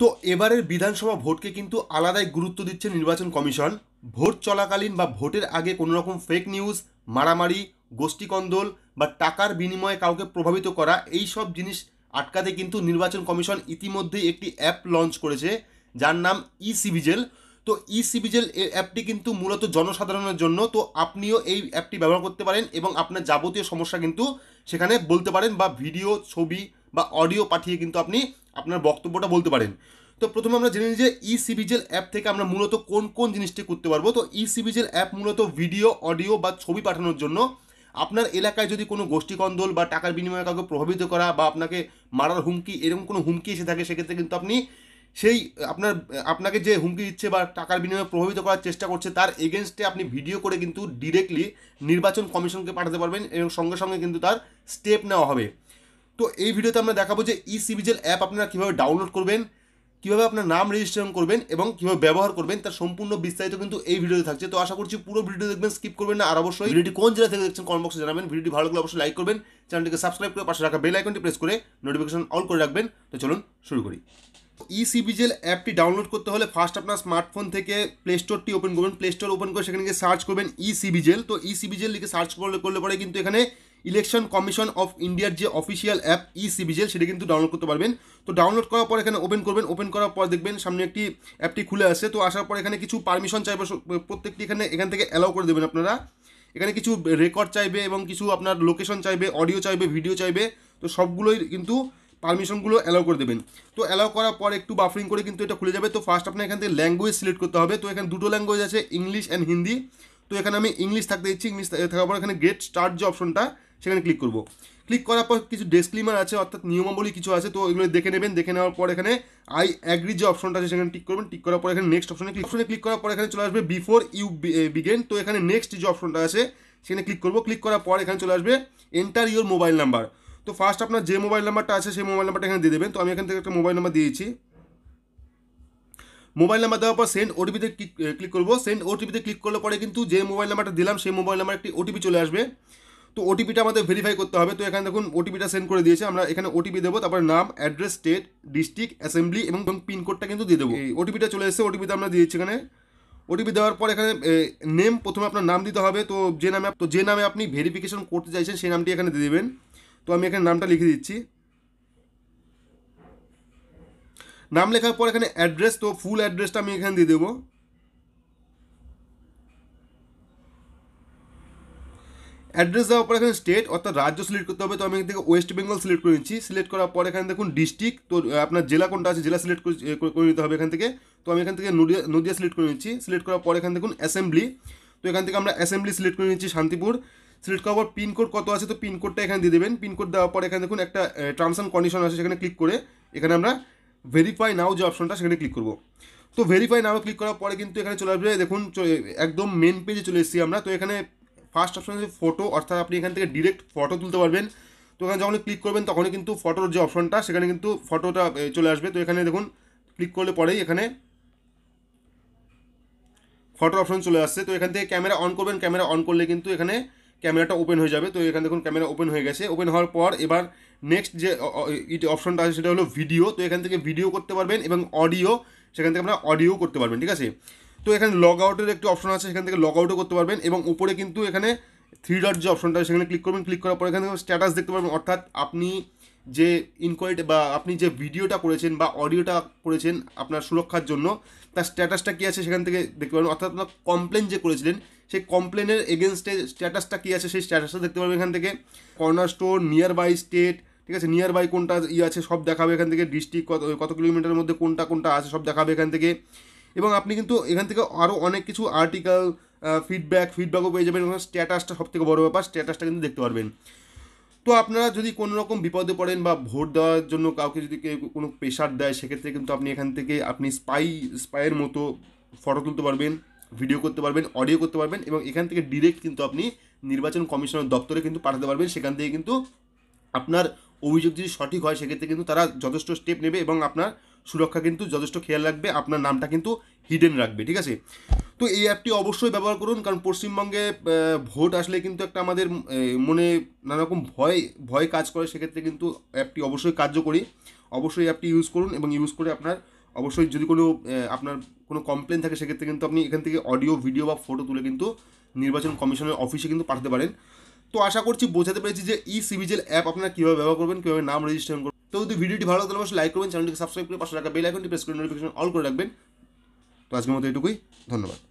তো এবারের বিধানসভা ভোটকে কিন্তু আলাদাই গুরুত্ব দিচ্ছে নির্বাচন কমিশন। ভোট চলাকালীন বা ভোটের আগে কোনো রকম ফেক নিউজ, মারামারি, গোষ্ঠীকন্দল বা টাকার বিনিময়ে কাউকে প্রভাবিত করা, এই সব জিনিস আটকাতে কিন্তু নির্বাচন কমিশন ইতিমধ্যেই একটি অ্যাপ লঞ্চ করেছে, যার নাম ই-সিভিজিল। তো ই-সিভিজিল এই অ্যাপটি কিন্তু মূলত জনসাধারণের জন্য। তো আপনিও এই অ্যাপটি ব্যবহার করতে পারেন এবং আপনার যাবতীয় সমস্যা কিন্তু সেখানে বলতে পারেন, বা ভিডিও, ছবি বা অডিও পাঠিয়ে কিন্তু আপনি আপনার বক্তব্যটা বলতে পারেন। তো প্রথমে আমরা জেনে নিই যে ই-সিভিজিল অ্যাপ থেকে আমরা মূলত কোন কোন জিনিসটি করতে পারবো। তো ই-সিভিজিল অ্যাপ মূলত ভিডিও, অডিও বা ছবি পাঠানোর জন্য। আপনার এলাকায় যদি কোনো গোষ্ঠীকন্দল বা টাকার বিনিময়ে কাউকে প্রভাবিত করা বা আপনাকে মারার হুমকি, এরকম কোনো হুমকি এসে থাকে, সেক্ষেত্রে কিন্তু আপনি সেই আপনাকে যে হুমকি দিচ্ছে বা টাকার বিনিময়ে প্রভাবিত করার চেষ্টা করছে, তার এগেনস্টে আপনি ভিডিও করে কিন্তু ডিরেক্টলি নির্বাচন কমিশনকে পাঠাতে পারবেন এবং সঙ্গে সঙ্গে কিন্তু তার স্টেপ নেওয়া হবে। তো এই ভিডিওতে আমরা দেখাবো যে ই-সিভিজিল অ্যাপ আপনারা কীভাবে ডাউনলোড করবেন, কীভাবে আপনার নাম রেজিস্ট্রেশন করবেন এবং কীভাবে ব্যবহার করবেন, তার সম্পূর্ণ বিস্তারিত কিন্তু এই ভিডিওতে থাকছে। তো আশা করছি পুরো ভিডিও দেখবেন, স্কিপ করবেন না। আর অবশ্যই ভিডিওটি কোন জেলা থেকে দেখছেন কমেন্ট বক্সে জানাবেন। ভিডিওটি ভালো লাগলে অবশ্যই লাইক করবেন, চ্যানেলটিকে সাবস্ক্রাইব করে পাশে রাখা বেল আইকনটি প্রেস করে নোটিফিকেশন অল করে রাখবেন। তো চলুন শুরু করি। ই-সিভিজিল অ্যাপটি ডাউনলোড করতে হলে ফার্স্ট আপনার স্মার্টফোন থেকে প্লে স্টোরটি ওপেন করবেন। প্লে স্টোর ওপেন করে সেখানে গিয়ে সার্চ করবেন ই-সিভিজিল। তো ই-সিভিজিল লিখে সার্চ করলে পরে কিন্তু এখানে ইলেকশন কমিশন অফ ইন্ডিয়ার যে অফিসিয়াল অ্যাপ ই-সিভিজিল, সেটা কিন্তু ডাউনলোড করতে পারবেন। তো ডাউনলোড করার পর এখানে ওপেন করবেন। ওপেন করার পর দেখবেন সামনে একটি অ্যাপটি খুলে আসে। তো আসার পর এখানে কিছু পারমিশন চাইবে, প্রত্যেকটি এখান থেকে অ্যালাউ করে দেবেন আপনারা। এখানে কিছু রেকর্ড চাইবে এবং কিছু আপনার লোকেশন চাইবে, অডিও চাইবে, ভিডিও চাইবে। তো সবগুলোই কিন্তু পারমিশনগুলো অ্যালাউ করে দেবেন। তো অ্যালাউ করার পর একটু বাফারিং করে কিন্তু এটা খুলে যাবে। তো ফার্স্ট আপনার এখান থেকে ল্যাঙ্গুয়েজ সিলেক্ট করতে হবে। তো এখানে দুটো ল্যাঙ্গুয়েজ আছে, ইংলিশ অ্যান্ড হিন্দি। তো এখানে আমি ইংলিশ থাকতে দিচ্ছি। ইংলিশ থাকার পর এখানে গেট স্টার্ট যে অপশনটা, সেখানে ক্লিক করব। ক্লিক করার পর কিছু ডিসক্লেমার আছে, অর্থাৎ নিয়মাবলী কিছু আছে, তো এগুলো দেখে নেবেন। দেখে নেওয়ার পর এখানে আই অ্যাগ্রি যে অপশনটা আছে সেখানে টিক করবেন। টিক করার পর এখানে নেক্সট অপশনে ক্লিক করার পর এখানে চলে আসবে বিফোর ইউ বিগেন। তো এখানে নেক্সট যে অপশনটা আছে সেখানে ক্লিক করব। ক্লিক করার পর এখানে চলে আসবে এন্টার ইউর মোবাইল নাম্বার। তো ফার্স্ট আপনার যে মোবাইল নাম্বারটা আছে সেই মোবাইল নাম্বারটা এখানে দিয়ে দেবেন। তো আমি এখান থেকে একটা মোবাইল নাম্বার দিয়েছি। মোবাইল নাম্বার দেওয়ার পর সেন্ড ওটিপিতে ক্লিক করবো। সেন্ড ওটিপিতে ক্লিক করলে পরে কিন্তু যে মোবাইল নাম্বারটা দিলাম সেই মোবাইল নাম্বার একটি ওটিপি চলে আসবে। তো ওটিপিটা আমাদের ভেরিফাই করতে হবে। তো এখানে দেখুন ওটিপিটা সেন্ড করে দিয়েছে। আমরা এখানে ওটিপি দেবো, তারপরে নাম, অ্যাড্রেস, স্টেট, ডিস্ট্রিক্ট, অ্যাসেম্বলি এবং পিনকোডটা কিন্তু দিয়ে দেবো। এই ওটিপিটা চলে এসেছে, ওটিপিটা আমরা দিয়েছি এখানে। ওটিপি দেওয়ার পর এখানে নেম, প্রথমে আপনার নাম দিতে হবে। তো যে নামে আপনি ভেরিফিকেশন করতে চাইছেন সেই নামটি এখানে দিয়ে দেবেন। তো আমি এখানে নামটা লিখে দিচ্ছি। নাম লেখার পর এখানে অ্যাড্রেস, তো ফুল অ্যাড্রেসটা আমি এখানে দিয়ে দেবো। অ্যাড্রেস দেওয়ার পর এখানে স্টেট অর্থাৎ রাজ্য সিলেক্ট করতে হবে। তো আমি এখান থেকে ওয়েস্ট বেঙ্গল সিলেক্ট করে নিচ্ছি। সিলেক্ট করার পর এখানে দেখুন ডিস্ট্রিক্ট, তো আপনার জেলা কোনটা আছে জেলা সিলেক্ট করে নিতে হবে এখান থেকে। তো আমি এখান থেকে নদিয়া সিলেক্ট করে নিচ্ছি। সিলেক্ট করার পর এখানে দেখুন অ্যাসেম্বলি, তো এখান থেকে আমরা অ্যাসেম্বলি সিলেক্ট করে নিচ্ছি শান্তিপুর। সিলেক্ট করার পর পিনকোড কত আছে, তো পিনকোডটা এখানে দিয়ে দেবেন। পিনকোড দেওয়ার পর এখানে দেখুন একটা টার্মস অ্যান্ড কন্ডিশন আছে, সেখানে ক্লিক করে এখানে আমরা ভেরিফাই নাও যে অপশনটা সেখানে ক্লিক করবো। তো ভেরিফাই নাও ক্লিক করার পরে কিন্তু এখানে চলে আসবে, দেখুন একদম মেন পেজে চলে এসেছি আমরা। তো এখানে ফার্স্ট অপশন আছে ফটো, অর্থাৎ আপনি এখান থেকে ডিরেক্ট ফটো তুলতে পারবেন। তো এখানে যখন ক্লিক করবেন তখনই কিন্তু ফটোর যে অপশনটা সেখানে কিন্তু ফটোটা চলে আসবে। তো এখানে দেখুন ক্লিক করলে পরেই এখানে ফটোর অপশন চলে আসছে। তো এখান থেকে ক্যামেরা অন করবেন। ক্যামেরা অন করলে কিন্তু এখানে ক্যামেরাটা ওপেন হয়ে যাবে। তো এখানে দেখুন ক্যামেরা ওপেন হয়ে গেছে। ওপেন হওয়ার পর এবার নেক্সট যে অপশনটা আছে সেটা হলো ভিডিও। তো এখান থেকে ভিডিও করতে পারবেন এবং অডিও, সেখান থেকে আমরা অডিও করতে পারবেন, ঠিক আছে। তো এখানে লগ আউটের একটি অপশন আছে, সেখান থেকে লগ আউটও করতে পারবেন। এবং উপরে কিন্তু এখানে থ্রি ডট যে অপশনটা আছে সেখানে ক্লিক করবেন। ক্লিক করার পর এখানে স্ট্যাটাস দেখতে পারবেন, অর্থাৎ আপনি যে ইনকোয়ারি বা আপনি যে ভিডিওটা করেছেন বা অডিওটা করেছেন আপনার সুরক্ষার জন্য, তার স্ট্যাটাসটা কী আছে সেখান থেকে দেখতে পারবেন। অর্থাৎ আপনার কমপ্লেন যে করেছিলেন সেই কমপ্লেনের এগেনস্টে স্ট্যাটাসটা কী আছে সেই স্ট্যাটাসটা দেখতে পারবেন এখান থেকে। Corner store, near by state, ঠিক আছে, নিয়ার বাই কোনটা আছে সব দেখাবে এখান থেকে। ডিস্ট্রিক্ট কত কিলোমিটারের মধ্যে কোনটা কোনটা আছে সব দেখাবে এখান থেকে। এবং আপনি কিন্তু এখান থেকে আরও অনেক কিছু আর্টিকেল, ফিডব্যাকও পেয়ে যাবেন। এবং স্ট্যাটাসটা সব থেকে বড়ো ব্যাপার, স্ট্যাটাসটা কিন্তু দেখতে পারবেন। তো আপনারা যদি কোনো রকম বিপদে পড়েন বা ভোট দেওয়ার জন্য কাউকে যদি কেউ কোনো প্রেশার দেয়, সেক্ষেত্রে কিন্তু আপনি এখান থেকে আপনি স্পাইয়ের মতো ফটো তুলতে পারবেন, ভিডিও করতে পারবেন, অডিও করতে পারবেন এবং এখান থেকে ডিরেক্ট কিন্তু আপনি নির্বাচন কমিশনের দপ্তরে কিন্তু পাঠাতে পারবেন। সেখান থেকে কিন্তু আপনার অভিযোগ যদি সঠিক হয় সেক্ষেত্রে কিন্তু তারা যথেষ্ট স্টেপ নেবে এবং আপনার সুরক্ষা কিন্তু যথেষ্ট খেয়াল রাখবে, আপনার নামটা কিন্তু হিডেন রাখবে, ঠিক আছে। তো এই অ্যাপটি অবশ্যই ব্যবহার করুন, কারণ পশ্চিমবঙ্গে ভোট আসলে কিন্তু একটা আমাদের মনে নানা রকম ভয় কাজ করে। সেক্ষেত্রে কিন্তু অ্যাপটি অবশ্যই কার্যকরী। অবশ্যই অ্যাপটি ইউজ করুন এবং ইউজ করে আপনার অবশ্যই যদি কোনো আপনার কোনো কমপ্লেন থাকে সেক্ষেত্রে কিন্তু আপনি এখান থেকে অডিও ভিডিও বা ফটো তুলে কিন্তু নির্বাচন কমিশনের অফিসে কিন্তু পাঠাতে পারেন। তো আশা করছি বোঝাতে পেরেছি যে সিভিজিল অ্যাপ আপনারা কীভাবে ব্যবহার করবেন, কীভাবে নাম রেজিস্ট্রেশন করবেন। তো যদি ভিডিওটি ভালো লাগে তাহলে অবশ্যই লাইক করবেন, চ্যানেলটিকে সাবস্ক্রাইব করে পাশে রাখা বেল আইকনটি প্রেস করে নোটিফিকেশন অল করে রাখবেন। তো আজকের মতো এটুকুই, ধন্যবাদ।